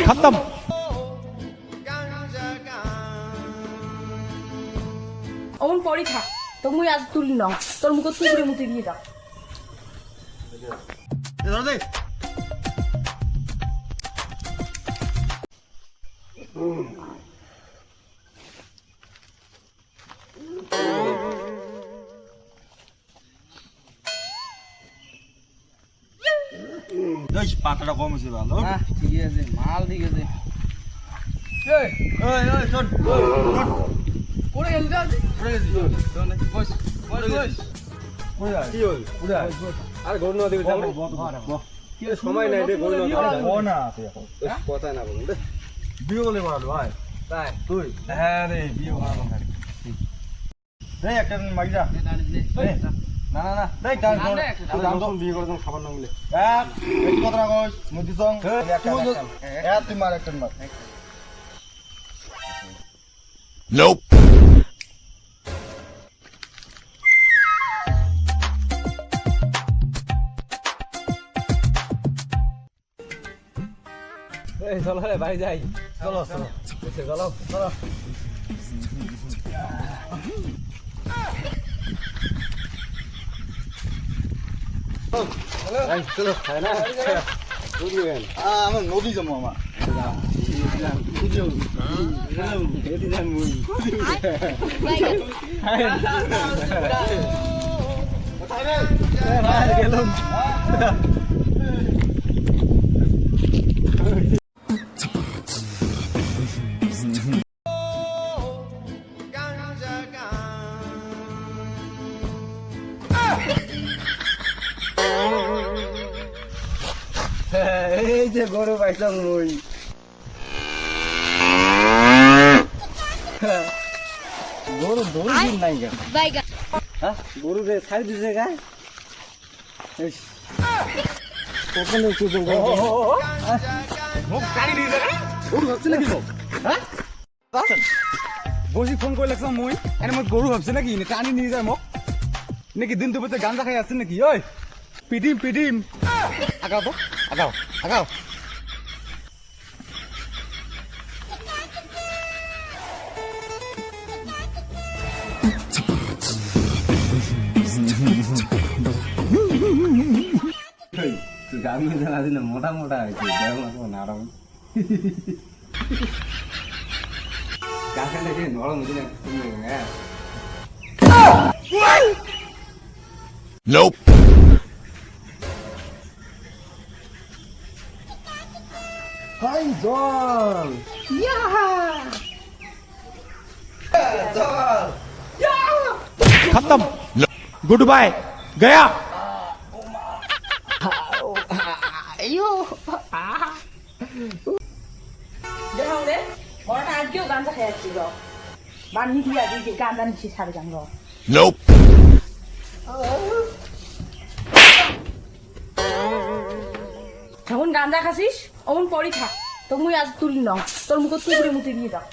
खत्म। অমন পড়ি থাক তো মুই আজ তুলি ন তোর মুখ তুলে মুতে দিয়ে দাও পাতাটা কম হয়েছে ভালো। ঠিক আছে মাল ঠিক আছে শোন পড়ে গেল আর গরু না দিবি সময় নাই রে গরু না কথা না বলুন রে বিয়ে বলে মারালো ভাই তাই তুই হ্যাঁ রে বিয়ে মারালো রে একটা মাগিরা না না না দেখ দাম দাম বিয়ে করে খাবার না মিলে এক এক কথা না কইস মুদি সং এক তুই মার একটা মার Nope. এই চলো রে বাড়ি যাই চলো চলো চলো চলো চলো খায় না আমার নদী জমা আমার গেলাম এই যে গরু পাইছাম মুই গরু দৌড় দিন নাই গা হ্যাঁ গরু রে ছাড়ি দিছে গা কখন একটু মুখ কাটি দিছে গরু ভাবছে নাকি মুখ হ্যাঁ বসি ফোন করে লাগলাম মুই এনে মই গরু ভাবছে নাকি টানি নিয়ে যায় মোক নাকি দিন দুপুরে গাঁজা খাই আছে নাকি ওই পিটিম পিটিম আগাও তো আগাও আগাও আমি জানা দিলে মোটা মোটা হয়েছে দেখো নরম গাছটা যে নরম হয়েছে না তুমি হ্যাঁ Nope. হাই জল खत्म गुड बाय गया দেখো রে বড়টা আজকেও গাঁজা খেয়ে যাচ্ছিল বান্নি কি আজকে গাঁজা নিচ্ছি সাড়ে গান Nope. যখন গাঁজা খাসিস অমন পড়ি থাক তো মুই আজ তুলি ন তোর মুখ তুলে মুতে দিয়ে দাও